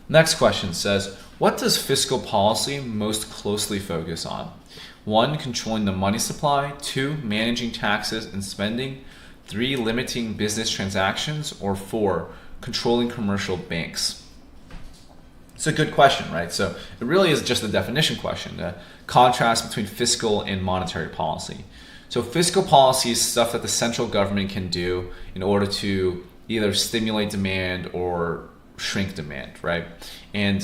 Next question says, what does fiscal policy most closely focus on? 1, controlling the money supply. 2, managing taxes and spending. 3, limiting business transactions. Or 4, controlling commercial banks. It's a good question, right? So it really is just a definition question, the contrast between fiscal and monetary policy. So fiscal policy is stuff that the central government can do in order to either stimulate demand or shrink demand, right? And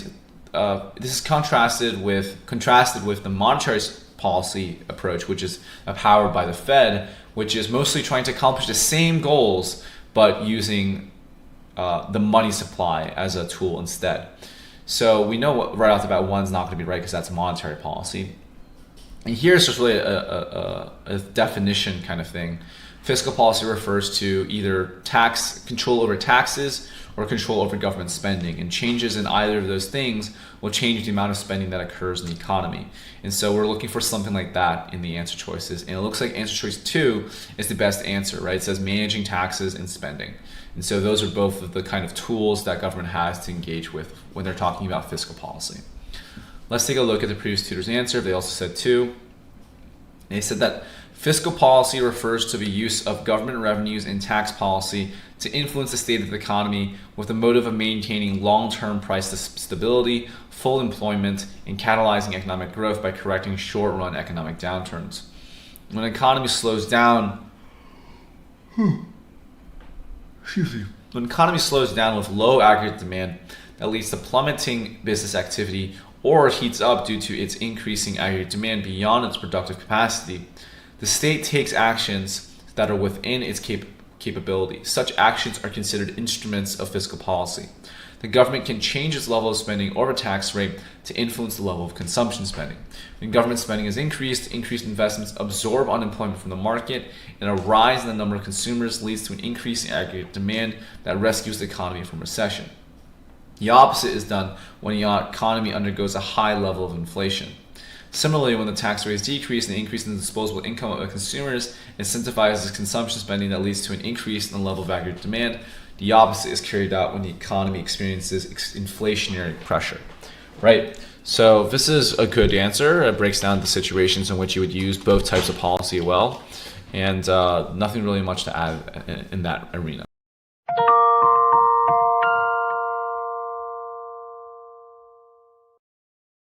this is contrasted with the monetary policy approach, which is powered by the Fed, which is mostly trying to accomplish the same goals, but using the money supply as a tool instead. So we know right off the bat, one's not going to be right because that's monetary policy. And here's just really a definition kind of thing. Fiscal policy refers to either control over taxes or control over government spending, and changes in either of those things will change the amount of spending that occurs in the economy. And so we're looking for something like that in the answer choices. And it looks like answer choice 2 is the best answer, right? It says managing taxes and spending. And so those are both of the kind of tools that government has to engage with when they're talking about fiscal policy. Let's take a look at the previous tutor's answer. They also said 2. They said that fiscal policy refers to the use of government revenues and tax policy to influence the state of the economy with the motive of maintaining long-term price stability, full employment, and catalyzing economic growth by correcting short-run economic downturns. When an economy slows down, when an economy slows down with low aggregate demand, that leads to plummeting business activity, or it heats up due to its increasing aggregate demand beyond its productive capacity, the state takes actions that are within its capability. Such actions are considered instruments of fiscal policy. The government can change its level of spending or a tax rate to influence the level of consumption spending. When government spending is increased investments absorb unemployment from the market, and a rise in the number of consumers leads to an increase in aggregate demand that rescues the economy from recession. The opposite is done when the economy undergoes a high level of inflation. Similarly, when the tax rates decrease, the increase in the disposable income of consumers incentivizes consumption spending that leads to an increase in the level of aggregate demand. The opposite is carried out when the economy experiences inflationary pressure, right? So this is a good answer. It breaks down the situations in which you would use both types of policy well, and nothing really much to add in that arena.